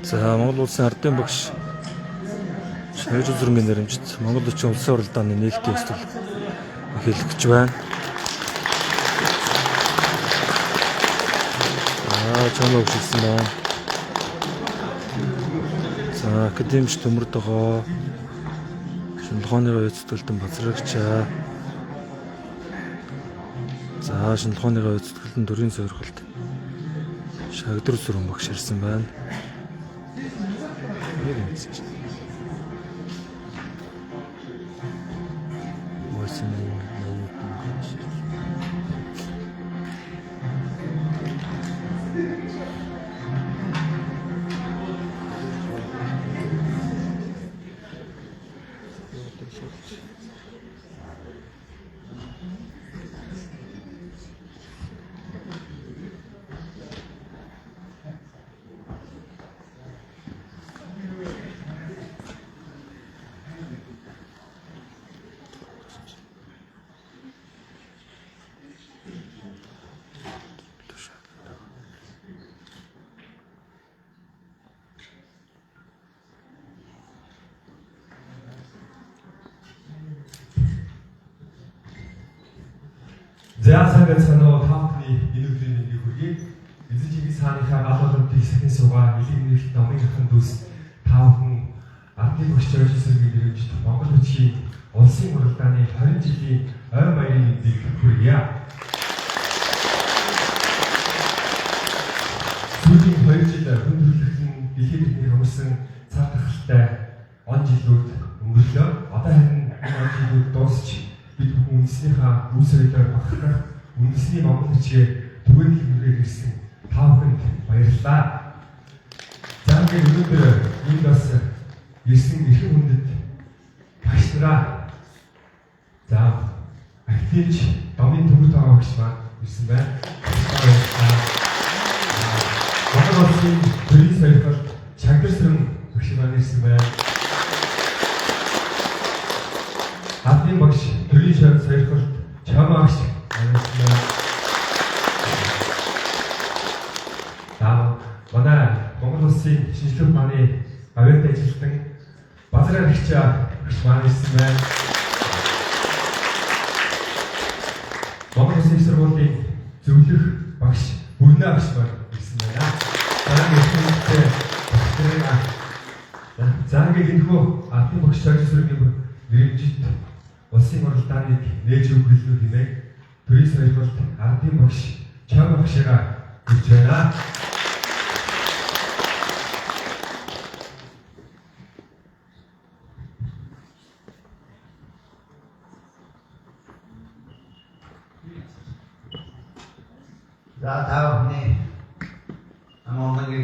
За Монгол улсын ардын багш Шавж Зүрэнгийн нэрэмжит Монгол Улсын улсын уралдааны нээлтийн ёслол эхлэх гэж байна. Чамаг хэлсэн байна. За академич төмөрдөгөө шинжилгээний үйл сэтгэлдэн базрагчаа. За шинжилгээний үйл сэтгэлдэн төрийн сойрхолд Шагдар Сүрэн багш ирсэн байна. Зяасаг цаноо таахны энэ өдрийн мэндийг хүргэе. Эзэн жигийн сааныхаа гал боломжийг сахин суугаа илэгнэлт номын ахын дүүс таахын ардын багш Шавж Зүрэнгийн нэрэмжит Монгол Улсын улсын уралдааны 20 жилийн ой баярын мэндийг хүргье. Сүүлийн 2 жил хүндрэлтэн дэлхийн тэдний хамарсан цар тахалтай он жилүүд өнгөрлөө. Одоо харин энэ он жилүүд дуусч бид бүхэн үндэснийхээ үс соёлоор багтах үндэсний Монгол бичгээ түгээн хэмжээр ирсэн та бүхэнд баярлалаа. За ингээд өнөөдөр энд бас ирсэн эрхэм хүндэт багш нараа за активч домын төвд байгаа багш маань ирсэн байна. Монгол улсын төрийн сойрхолд Шагдар Сүрэн багш маань ирсэн байна. Ардын багш төрийн сойрхолд Чамаагш манай Монгол улсын шинжилгээ ухааны авиат ажилтан базрагч багш маань ирсэн байна. Монгол улсын их сургуулийн зөвлөх багш Бүрнэ багш маань ирсэн байна. За ингээд энэхүү ардын багш Шавж Зүрэнгийн нэрэмжит улсын уралдааныг нээж өгүүлнэ хэмээн төрийн сойрхолд ардын багш Чам багшаа ирж байна. За таахны амонгийн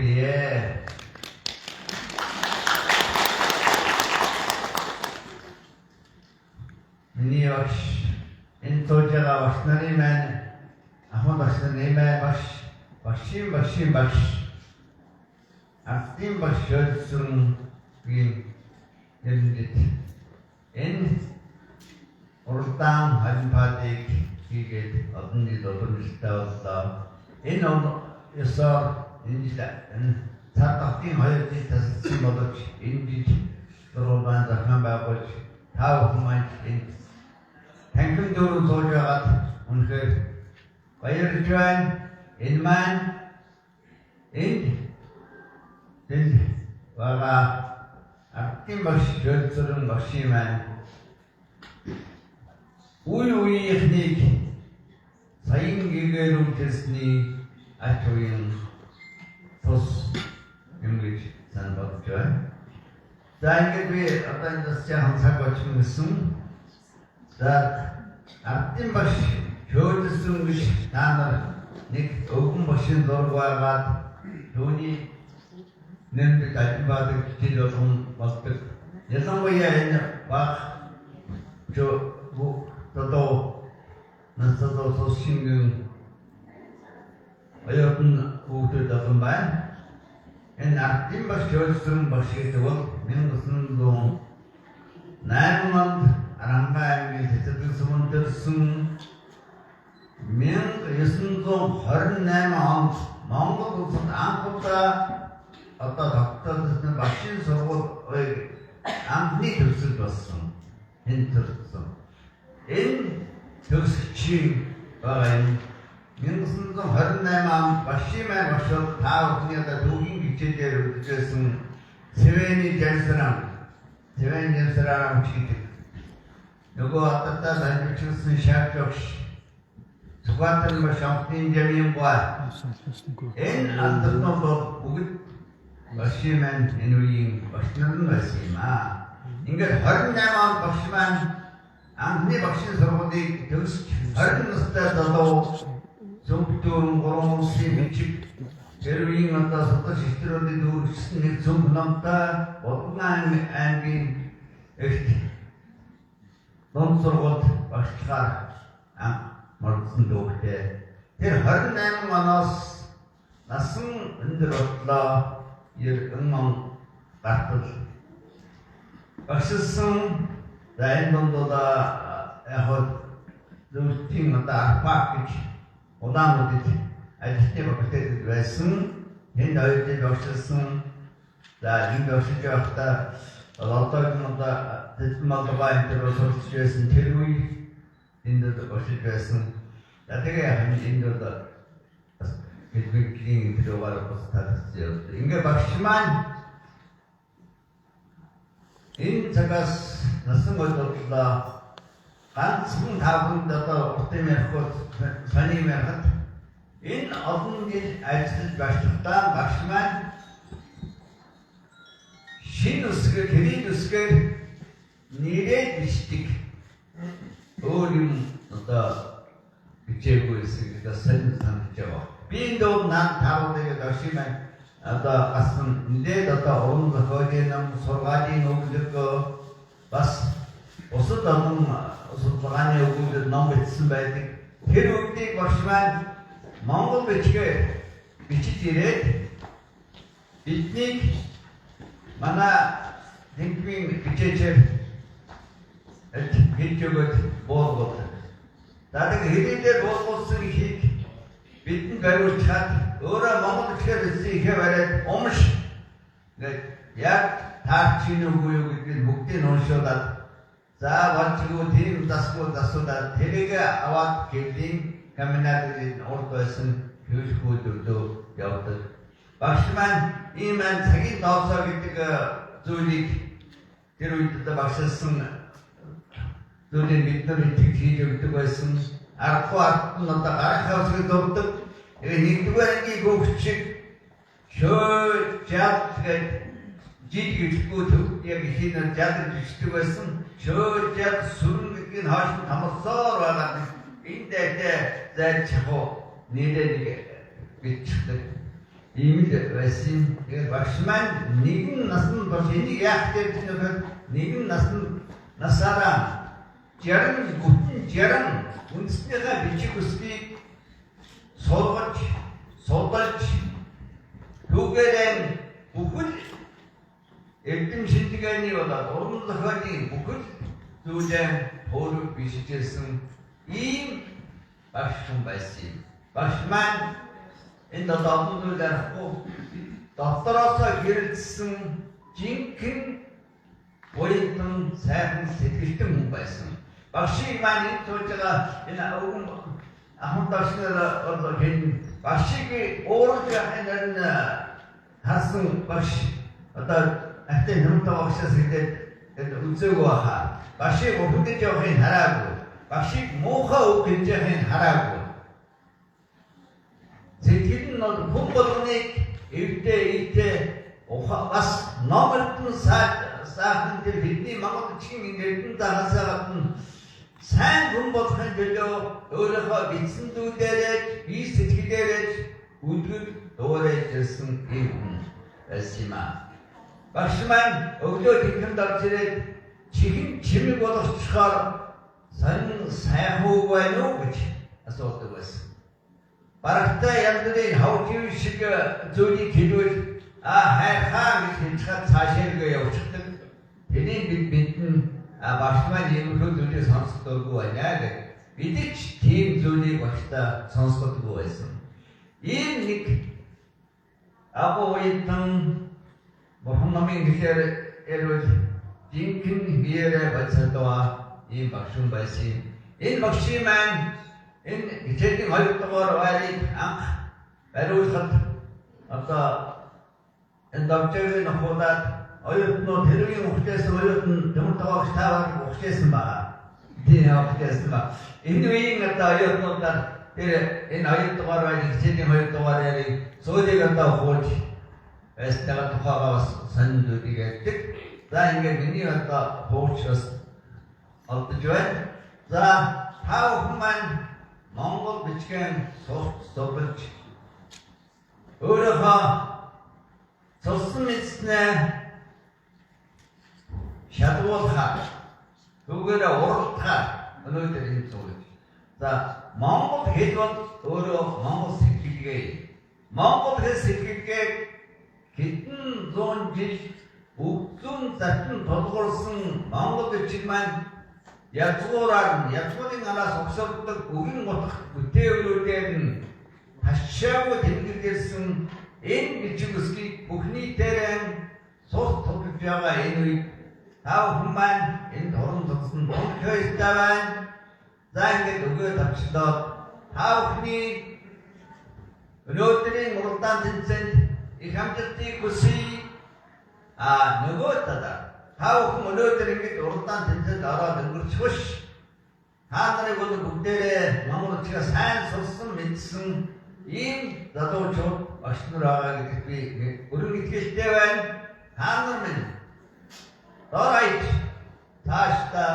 миний багш энэ тожгаа багш нарын маань ахмад багш нарын маань багшийн багш ардын багш Шавж Зүрэнгийн нэрэмжит энэ уралдаан халимпаатыг хийгээд одон жил уламжлалтай боллоо. Энэ ёсоор энэ цар тахлын 2 жил тасалсан боловч энэ жил сургууль захаан байгуулж та бүхэн маань энэ танхим дөрөв сууж байгаад үнэхээр баярлж байна. Энэ маань энэ байгаа ардын багш Шавж Зүрэн багшийн маань үеийнхнийг саяын гэгэрүүлсний ач уян тус юм гэж санагдаж байна. За ингээд би одоо энэ засгийн цаг очихсан гэсэн. За ардын багш Шавж Зүрэн гэж та нар нэг өвгөн багшийн зураг байгаад түүний нэмэлт ажил хичээл болдог. Ялангуяа энэ баг насадо сошингийн оюутан хүүхдүүд авсан байна. Энэ ардын багш Жолсон багш гэдэг бол 1908 онд Аранхай аймгийн Цэцэрлэг суманд төрсөн 1928 онд Монгол улсад анхудаа тогтоолсон багшийн сургууль анхны төгсөл болсон. Энэ төрсөн. Энэ төгсөгчийн байгаа юм 1928 онд багшийн маань багшууд та бүхний дүүгийн хичээлээр үзүүлсэн Сэвэний Жансарам гэдэг нөгөө хататаа санджуулсан шаардлагч Сүхбаатар багш амтны жамын баа. Энэ алдарнууд бол бүгд багшийн маань энэ үеийн багш нар нь байсан юм аа. Ингээд 28 онд багш маань анхны багшийн сургуулийг төгсөж 20 настай залуу зөвхөн 3 улсын бичиг Тэрвийн судалж шийдвэрүүдийг дүүргэсэн нэг зөв номтой Булган аймгийн эрт ном сургуульд багшлахаар мордсон дүүхтэй. Тэр 28 оноос насан өндөр бодлоо 90 он гартал багшилсан энэ дондоо яг зөвхөн арпак гэж удаануудад ажилтны багтээд байсан. Энд оюутнууд багшилсан. За энэ багшилж байхдаа лотогноо дэдмалбайн дээр сурч байсан тэр үе энд багшилж байсан. За тэгээ энд хэлбэрийн төлөвөөр босдод ингээ багш маань энэ цагаас насан бодлоо ганцхан тавханд уртын ярихуд сони ярихад энэ олон жил ажиллаж багшлахтаа багш маань шинэ үсгээр тэрийн үсгээр нэрээ бичдэг өөр юм бичээгүй хэсэг сонир санаж байгаа. Би энэ доо нан тавуудыг багш маань гасан нэлээд уран зохиолын ном сургаалын өгүүлэг бас бусад олон судалгааны өгүүлбэр ном бичсэн байдаг. Тэр үгдийг багш маань Монгол бичгээр бичиж ирээд биднийг манай тэнхимийн бичээчээр хэлж өгöd буулгав. Дадаг хэлээр буулгуулсан ихийг бидэнд бариулчаад өөрөө монгол бичгээр бичсэн ихээ бариад умш яг таарчин үгүй юу гэдгийг бүгдийг уншуулад за болчихгүй тийм засуулаад тэрийг аваад гэлийн каминадын урд байсан хөвшгүүдөө явдаг. Багш маань ийм цагийн доосоо гэдэг зүйлийг тэр үед багшилсан зүйлийг бид нар хийж өгдөг байсан. Арахгүй ард нь гарах хавсыг дурдаг. Нэгдүгээр ангийн гүгчиг шөө жад жижигчгүй төв яг хинэ жад жижигдэг байсан. Шөө жад сүрэн гэдгийг хааш тамсаар байгаа. Энэ дэдэ зайч хоо нэрээ бичдэг. Ийм л байсан. Тэгээд багш маань нэгэн насны турш энийг яах гэж нэгэн насаараа 60 үндэснийхээ бичиг үсгийг судалж түүгээрээ бүхэл эрдэм шинжилгээний уран зохиолын бүхэл зүйлээ өөрөөр бичижсэн ийм багш хүн байсан юм. Багш маань энэ олон зүйл арахгүй доктороосоо гэрэлсэн жинхэнэ буянтан сайхан сэтгэлтэн хүн байсан. Багшийг маань энэ сууж байгаа энэ ахмад багшнаар багшийг уурж энэ харсан багш ахтай нэмтэ багшаас хэлээд үзээгүй баха. Багшийг өгдөж явахыг хараагүй. Багшийг муухай үг хэлж явахыг хараагүй. Сэтгэл нь хүн болгоныг эвдээ бас номертон саахан тэр бидний монголчгийн эрдэнэ захаасаа гадна сайн хүн болохын төлөө өөрийнхөө бичсэн зүйлээрээ бие сэтгэлээрээ өдөр дуурайж ирсэн юм байсан юм аа. Багш маань өглөө тэтгэнд орж ирээд чихэн чимэг болгочихоор сонин сайхан үг байна уу гэж асуудаг байсан. Барагтай янз бүрийн хавчив шиг зүйлийг хэлвэл хайрхаа гэж хэлчихад цаашаа явчихдаг. Тэнийг бид багшмаа иймэрхүү зүйлийг сонсдоггүй байна гэх. Бид ч тийм зүйлийг багштай сонсдоггүй байсан. Ийм нэг агууйтан бурхан намын гэхээр эрүүл жинхэнэ биеэрээ бацаадаа ийм багш байсан. Энэ багшийн маань энэ хичээлийн 2 дугаар байрыг анх бариулахад энэ докторийн хуудаад оюутнууд тэргийн ухтээс оюутан тэмдэгтойгоо таваар ухтээсэн байна. Тийм ухтээсэн ба. Энэ үеийн оюутнуудаар тэр энэ 2 дугаар байрыг хичээлийн 2 дугаарыг суулийг хууж эстага тухайгаа бас сандруудыг ярьдаг. За ингээд миний хууч бас олдож байна. За тав хүмүүс Монгол бичгийн сурч өөрөөхөө цусан мэдснээ шалгуулахаар түүгээрээ уралдахаар өнөөдөр энэ зүйл. За Монгол хэл бол өөрөө Монгол сэтгэлгээ. Монгол хэл сэтгэлгээг хэдэн зуун жил өгдөн затын тодгорсон Монгол бичиг маань язгуурын араас огсордог өгөн утга бүтээврүүдээр нь хашаагүй тэмдэглэсэн энэ бичиг үсгийг бүх нийтээр сурч тоглож байгаа энэ үед тав хүн маань энэ дуран зогсон bonkhойтой байна. За ингээд өгөөд авчлаа. Тав хүний өнөөдрийн уралдаан тэмцээнд их амжилтыг хүсье. Нөгөө талаа тав хүн өнөөдөр ингэж уралдаан тэмцээнд ороод өнгөрчих биш. Та нарыг бол бүгдээрээ Монгол улсаа сайн сурсан мэдсэн ийм залуучууд багш нар байгаа гэдэгт би өргөн итгэлтэй байна. Та нар минь дорайч таашта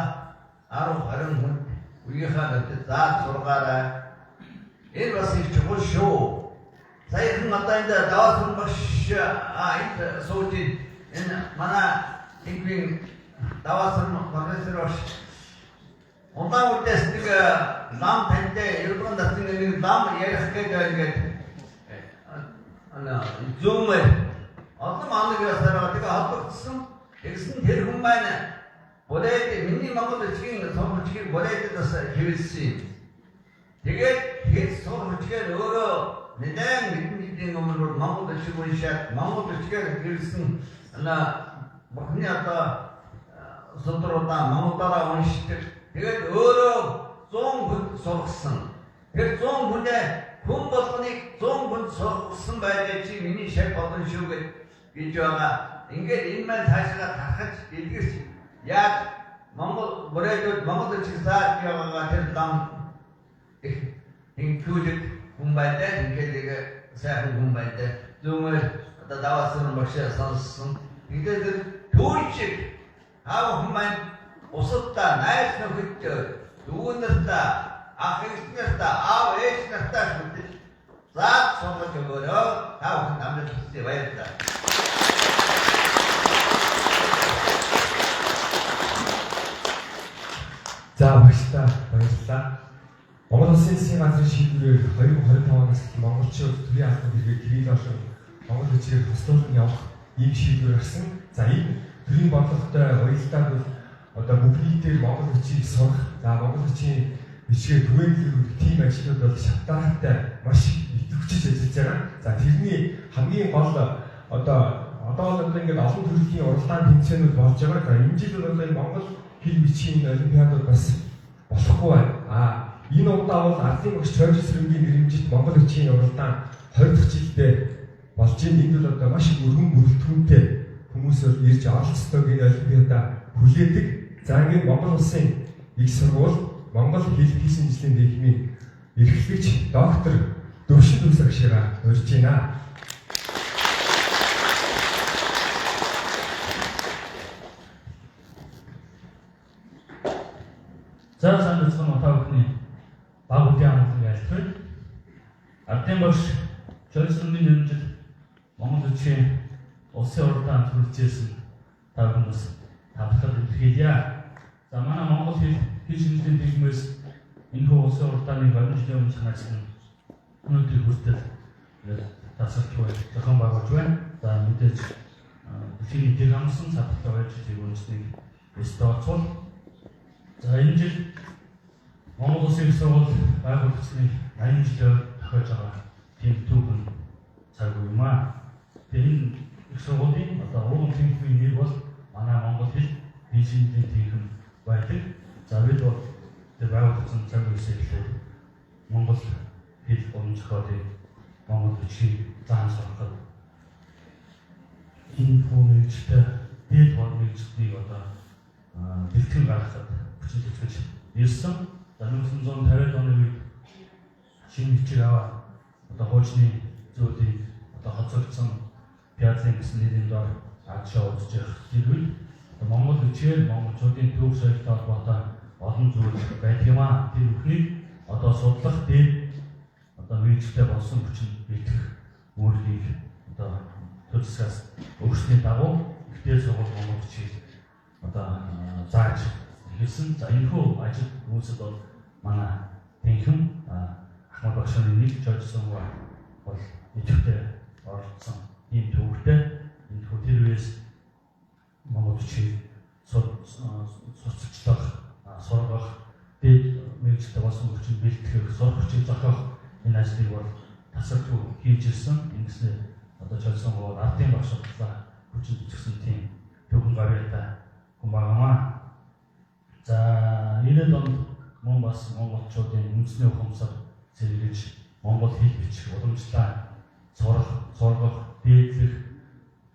10-20 хүн үеийнхээ нөтөд зааж сургаарай. Энэ бас их чухал шүү. Саяхан одоо энэ даваасан багш энэ сууж энэ манай Ингийн даваасан профессор багш онлайн үдээс нэг лам таньтай ердөн датсан нэг лам ярих гэдэг Zoom одоо маань ясараа тэгээ хатгсан тэгсэн тэр хүн маань бодээд миний Монгол бичгийн сурвалжийг бодээд бас хэвэлсэн. Тэгээд хэд сурвалжгээр өөрөө нэгэн мэдэн өмнө Монгол бичиг уншаад Монгол бичгээр хэвэлсэн бахны содруудаа Монголоор уншдаг. Тэгээд өөрөө 100 хүн сургасан. Тэр 100 хүнээ хүн болгоныг 100 хүн сургасан байдаг чи миний шаг болно шүү гэж байгаа. Ингээд энэ маань цаашаа тархаж дэлгэрч яг Монгол бүрээдүүд Монгол улсыг зааж яваагаа тэр лам included хүн байдаг. Ингээд сайхан хүн байдаг. Зүүмээр одоо даваасан багшаа сонссон. Тэгээд түүчиг аав хүмүүс усадта найс нөхөд дүүнэртээ ах эгнэртээ аав ээж нартаа шүтэж заад сонгож өгөөрэй. Та бүхэн амжилт хүсье баярлалаа. За багштай баярлалаа. Монгол Улсын засгийн газрын шийдвэрээр 2025 оноос монголчууд төрийн албан хэрэгээр кирилл болон монгол бичгээр туслуулан явах ийм шийдвэр гарсан. За энэ төрийн бодлоготой уялдаад бол одоо бүх нийтээр монгол бичгийг сурах, за монгол бичгийн бичгээр түгээмжлүүлэх тийм ажлууд бол шалтгаантай маш идэвхжиж ажиллаж байгаа. За тэрний хамгийн гол одоо ингээд олон төрлийн уралдаан тэмцээнүүд болж байгаа. За энэ жил бол энэ монгол хэл бичгийн олимпиадууд бас болохгүй байна. Энэ удаа бол ардын багш Чойрсрэнгийн нэрэмжит монгол бичгийн уралдаан 20 дахь жилдээ болж байна. Энд бол одоо маш их өргөн бүрэлдэхүүнтэй хүмүүсээр ирж оролцдог энэ олимпиада хүлээдэг. За ингээд Монгол Улсын их сургууль Монгол хэл хийсэн жилийн дэхмийн эрхлэгч доктор Дөвшин Дүнс агшаа урьж байна. За сайн байна уу та бүхний баг үеийн амгалан ялтгал. Ардын багш Чойрсрэнгийн нэрэмжит Монгол улсын улсын уралдаанд хүрэлцээсэн та бүхэн бас тавтал илэрхийлье. За манай Монгол хэл шинжлэлийн дэглэмээс энэ улсын уралдааны 20 жилийн өмнө санаачсан өнөөдөр хүртэл тасалж буй зохион байгуулж байна. За мэдээж дэлхийн дэг амсан цадтай байж тэрүүнснийг стооцвол за энэ жил Монгол Улсын их сургууль байгуулагдсны 80 жилээр тохиож байгаа тийм түүхэн цаг үе юм аа. Тэгээ энэ их сургуулийн одоо ууган тэнхимийн нэр бол манай Монгол хэл бишингийн тэнхим байдаг. За бид бол тэр байгуулагдсан цаг үеэс эхлээд Монгол хэл уран зохиолыг Монгол бичгийг заан сургахад энэ хүмүүжтэй дээд болгоомжтыг одоо бэлтгэн гаргахад хүчин зүтгэж ирсэн. За 1950 оны үед шинэ бичиг аваа одоо хуучны зүйлийг одоо хоцрогдсон пиацын гэсэн нэрийн дор агшаа удаж явах зэрэг Монгол бичгээр монголчуудын төв соёлтой холбоотой олон зүйл байдаг юм аа. Тэр бүхнийг одоо судлах дээр одоо мэргэжтэй болсон хүчин бэлтгэх үүргийг одоо төсөөс өөрсдийн дагуу ихтэй сургууль Монгол бичгийг одоо зааж эхэлсэн. За энэхүү ажил үүсэд бол манай тэнхим Ахмад багшийн нэг жожсон бол идэвхтэй оролцсон ийм төвөртэй энэ тэр үеэс Монгол бичгийг сурталчлах, сургах, дээд мэргэжтэй болсон хүчин бэлтгэх, сурах хүчийг зохиох энэ ажлыг бол тасалгүй хийж ирсэн. Ингэснээр одоо жожсон бол ардын багш бодлоо хүчин зүтгэсэн тийм төвхөн гавьяатай хүн байгаамаа. За 90-ад онд мөн бас монголчуудын үндэсний ухамсар сэргийлж монгол хэл бичих уламжлалаа сургах, дээдлэх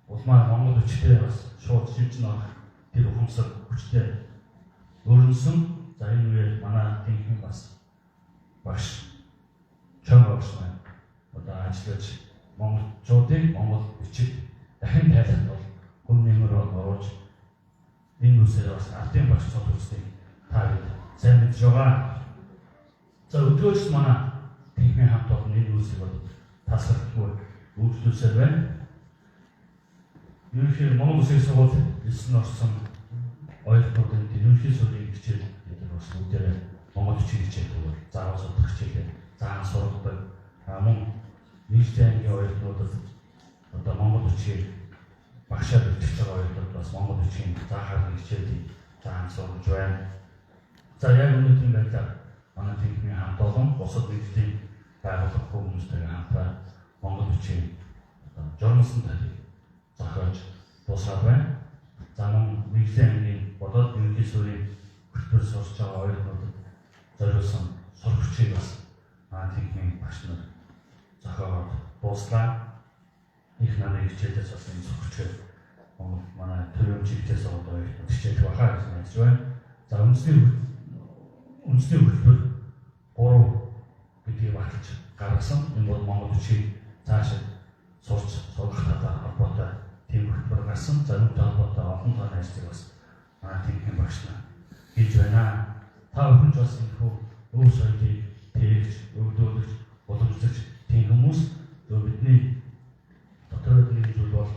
улмаар монгол хүчтэй бас шууд шилжин авах тэр ухамсар хүчтэй өрнсөн. За энэ үеэр манай тэнхим бас багш чам багш маань одоо ажиллаж монголчуудын монгол бичиг дахин тайлбарлах бол хүм нэмэр оруулж энэ үсээр бас ардын багш цогцолтыг та бид сайн мэдж байгаа. За өдөөж манай тэнхимийн хамт олон энэ үсийг бол тасалбаргүй үйлдвэрлэсээр байна. Ерөнхий Монгол Улсын сургууль элсэн орсон ойлгоомжтой ерөнхий сургуулийн хичээл гэдэг бас бүгдээрээ монгол бичиг хичээлүүд заавал судлах хичээлээ заан сургадаг. Мөн нийтийн ангийн ойлгоомжтой одоо монгол бичгийг багшаар бичиж байгаа ойлгоод бас монгол бичгийн заахаар хичээлийг заан сургаж байна. За яг өнөөдрийн байдлаар манай тэнхимийн хамт олон бусад нийтийн байгууллага хүмүүстэй хамтран монгол бичгийн журмалсан талыг зохиож дуусгаад байна. За мөн нийтийн ангийн бодоод ерөнхий суурийн хөтөлбөр сурч байгаа ойлгоомжтой зориулсан сурах хүчийг бас манай тэнхимийн багш нар зохиоод дууслаа. Их намын хичээлээс бас энэ сурах хүчээр манай төрийн чиглэлээс одоо хичээл бахаа гэж найдаж байна. За үндэсний хөтөлбөр 3 гэдгийг баталж гаргасан. Энэ бол монгол бичгийг цаашаа сурч сургахтай холбоотой тийм хөтөлбөр гарсан. За үүнтэй холбоотой олон тооны ажлыг бас манай тэнхимийн багш нар хийж байна. Та бүхэн бас энэ өв соёлыг тээгч, өвдүүлж, уламжлалж тийм хүмүүс бидний дотоод нэг зүйл бол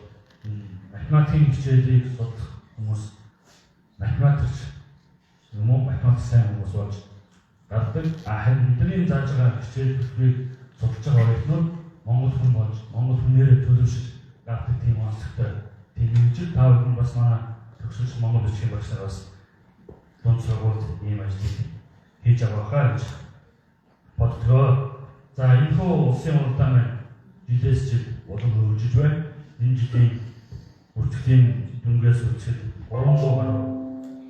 математикийн хичээлийг судлах хүмүүс математикч юм уу математик сайн хүмүүс болж гардаг. Харин бидний зааж байгаа хичээл бүхнийг судалж байгаа ойлгонууд монгол хүн болж монгол хүнээрээ төлөвшөж гардаг тийм онцлогтой тийм хэмжээ. Та бүхэн бас манай төгсөлч монгол бичгийн багш нар бас дунд сургуульд ийм ажлыг хийж байгаа гэж боддгоо. За энэхүү улсын уралдаан маань жилээс жил улам хөгжиж байна. Энэ жилийн бүртгэлийн дүнгээс үцхэд 300 гаруй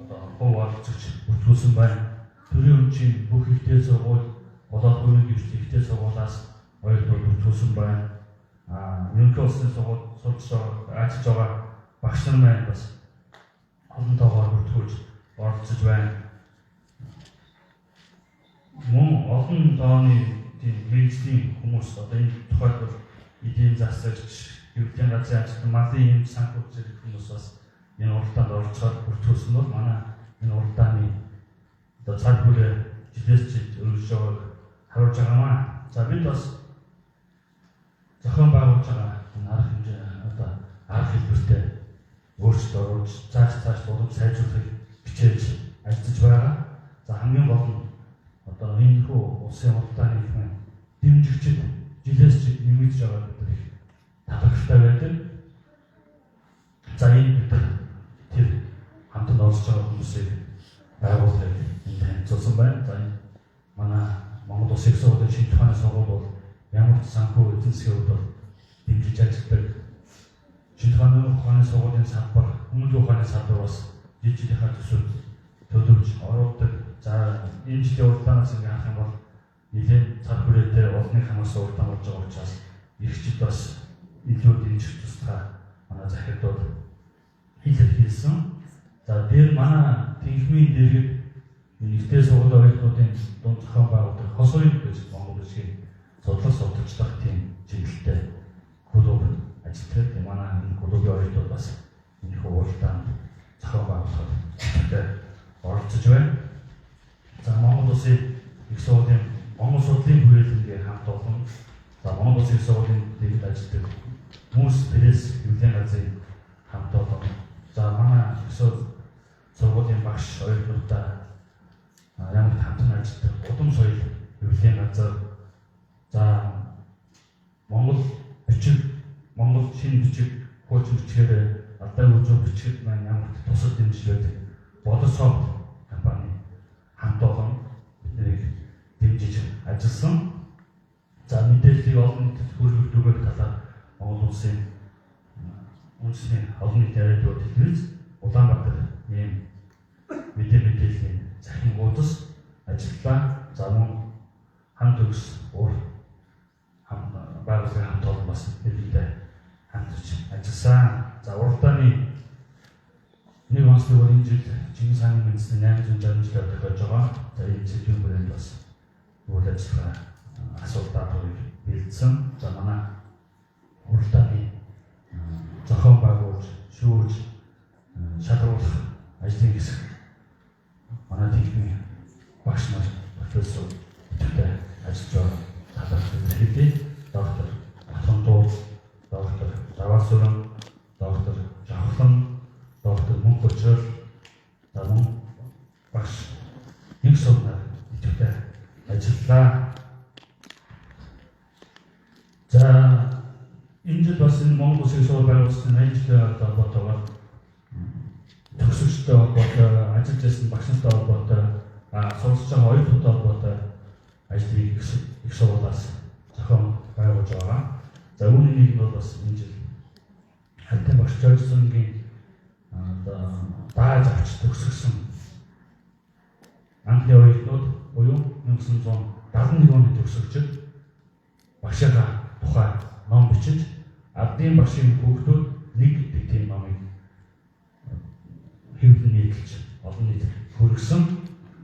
одоо хов олцогч бүртгүүлсэн байна. Төрийн өмчийн бүх ихтэй сургууль, болоод бүрийн ихтэй сургуулиас ойлгож бүртгүүлсэн байна. Ерөнхий улсын сургууль сурч ажиллаж байгаа багш нар маань бас олон тоогоор бүртгүүлж оролцож байна. Мөн олон тооны тийм мэргэжлийн хүмүүс одоо энэ тохиолдолд эдийн засагч, хэвлэлийн газрын ажилтан, малын эмч, санхүү зэрэг хүмүүс бас энэ уралдаанд оролцоод бүртгүүлсэн бол манай энэ уралдааны одоо цаг бүрээ жилээс жил өргөж байгааг харуулж байгаамаа. За бид бас зохион байгуулж байгаа энэ арга хэмжээ одоо арга хэлбэртэй өөрчлөлт оруулж цааш боловч сайжруулахыг хичээж ажиллаж байгаа. За хамгийн гол нь одоо энэ хүү улсын уралдааны дэмжигчид жилээс жил нэмэгдэж байгаа гэдэг талархалтай байдаг. За энэ бид тэр хамтд олж байгаа хүмүүсийг байгууллагыг энд танилцуулсан байна. За энэ манай Монгол Улсын их сургуулийн шинжлэх ухааны сургууль бол ямар ч санхүү эзэн засгийн хувьд бол дэмжиж ажилладаг. Шинжлэх ухааны сургуулийн салбар, хүмүүнлэгийн ухааны салбар бас жижигийнхаа төсөвд төлөвлөж оруулдаг. За энэ жилийн уралдаанаас ингээ харах юм бол нэлээд цар хүрээтэй олонний хамаас уралдаан болж байгаа учраас эрхчид бас илүү дэмжих тусгай манай захирдууд хэлсэн. За дээр манай тэнхмийн дэргэд нэгдээ сургуулийн оюутнуудын дунд зохион байгуулдаг хос оюут гэж Монгол Улсын судлах судалж тийм чиглэлтэй клуб ажилладаг. Манай энэ клубын оюутнууд бас энэ хуралдаанд зохион байгуулахад оролцож байна. За Монгол Улсын их сургуулийн Монгол судлалын хүрээлэнгээ хамт олон за Монгол Улсын их сургуулийн дэвд ажилладаг хүмүүс пресс хөвлийн газрын хамт олон за манай их сургуулийн багш оюутнуудаа ямар хамтан ажилладаг удам соёл хөвлийн газар за Монгол шинэ бичиг хуучин бичгээр алдаа үзүү бичгэд маань ямар тусад дэмжлээд Бодософт компани хамт олон биднийг дэмжиж ажилласан. За мэдээллийг олон нийтэд хүргэх талаар Монгол Улсын үндэсний олон нийтийн радио телевиз Улаанбаатар ийм мэдээллийн захин гудас ажиллаа. За мөн хамт төгс уур байгууллагын хамт олон бас хэлэлтэй хамтарч ажилласан. За уралдааны нэг онцлог бол энэ жил Чингис хааны мэдсний 860 жилээр тохиож байгаа. За энэ сэдвийн хүрээнд бас үйл ажиллагаа асуудлуудыг бэлдсэн. За манай уралдааны зохион байгуулж, шүүж, шалруулах ажлын хэсэг манай техникийн багш нар профессор төдөө ажиллаж байгаа талаар хэлээ. Доктор Батхандуу, доктор Даваасүрэн, доктор Жавхлан, доктор Мөнхөчөр, мөн багш нэг сурнаар төдөө ажиллаа. За энэ жил бас энэ Монгол Улсын сургууль байгуулсан 80 жилийн холбоотойгоор төгсөгчтэй холбоотой, ажиллаж байсан багш нартай холбоотой, суралцж байгаа оюутнуудтай холбоотой ажлыг их сургуулиас зохион байгуулж байгаа. За үүний нэг нь бол бас энэ жил хантай багш Жойсонгийн дааж авч төгсгсөн Англи оюутнууд буюу 1971 оны төгсөгчид багшийнхаа тухай ном бичиж ардын багшийн хүүхдүүд нэг гэдэг тийм номыг хэвлэн нийтэлж олон нийтэд хүргэсэн.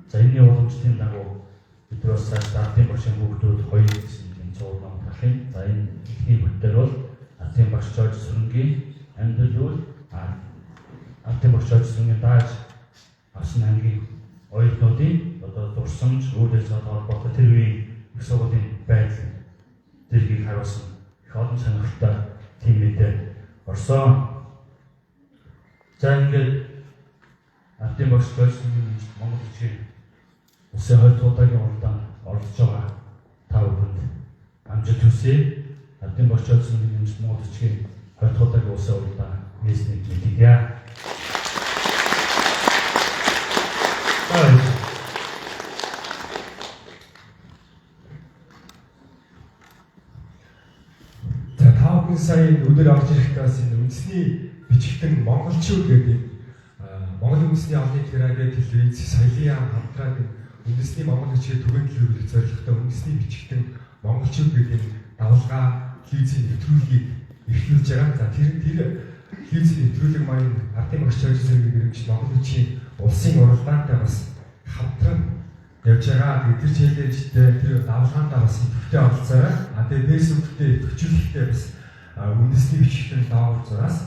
За энэний уламжлалын дагуу бид бас ардын багшийн хүүхдүүд 2 гэсэн тийм цуврал ном гаргахын. За энэ ихний бүтээл бол ардын багш Жорж Сүрэнгийн амьдрал үйл ардын багш Жорж Сүрэнгийн дааж авсан ангийн оюутнуудын одоо дурсамж үйл ажиллагаатай холбоотой тэр үеийн их сургуулийн байдал зэргийг харуулсан их олон сонирхолтой тийм мэдээ орсон. За ингээд ардын багш Жорж Сүрэнгийн Монгол Улсын Улсын хойд удаагийн уралдаанд оролцож байгаа та бүхэнд амжилт хүсье. Ардын багш Жорж Сүрэнгийн Монгол Улсын хойд удаагийн улсын уралдаан нийслэг мэдээ. За тавхан сая өдөр орж ирэхдээ бас энэ үндэсний бичигтэн монголчууд гэдэг Монгол үндэсний олон нийтийн радио телевиз соёлын яам хамтраад үндэсний монгол бичгийг түгээн төлөвлөх зорилготой үндэсний бичигтэн монголчууд гэдэг давалгаа телевизийн нэвтрүүлгийг эхлүүлж байгаа. За тэр телевизийн нэвтрүүлэг маань ардын багш Жорж Сүрэнгийн нэрмж Монгол бичгийн улсын уралдаантай бас хамтран явж байгаа. Тэр челленжтэй тэр давалгаандаа бас идэвхтэй оролцоорой. Тэгээд фэйсбүүктэй идэвхжүүлэхдээ бас үндэсний бичигтэн доогуур зураас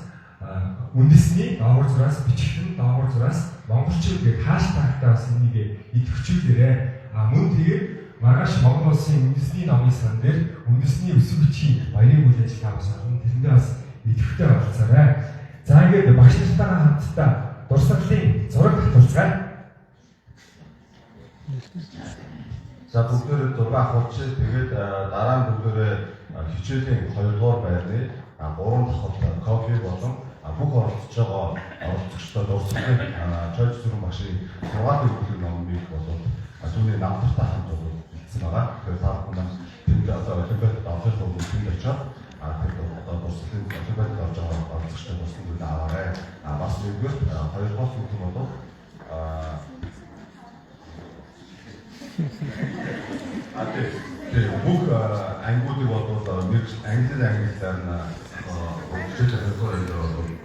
үндэсний доогуур зураас бичигтэн доогуур зураас монголчууд гэх хаштагтай бас энийг идэвхжүүлээрэй. Мөн тэгээд маргааш Монгол Улсын үндэсний номын сан дээр үндэсний өсвөр бичгийн баярын үйл ажиллагаа бас орно. Тэрэндээ бас идэвхтэй оролцоорой. За ингээд багш нартайгаа хамтдаа дурсгалын зураг татуулцгаая. За бүгдөө 6 хурцээ тэгээд дараа нь бүгдөө хичээлийн 2 дугаар байрны 3 давхар кофе болон бүх оролцож байгаа оролцогчдод урсгалын чойж зүрэн багшийн 6 өдрийн номыг болоод түүний намтартай хамт болсон байгаа. Тэгэхээр та бүхэн тэнд одоо олимпиад авах бол тэнд очоод тэгээд одоо урсгалын олимпиад авч байгаа оролцогчдод урсгалыг аваарай. Бас нэгдүгээр хоёрдугаар зүйл бол бүх ангиудыг бол нэг англи ангиллаар нь хичээлээ хөргөөр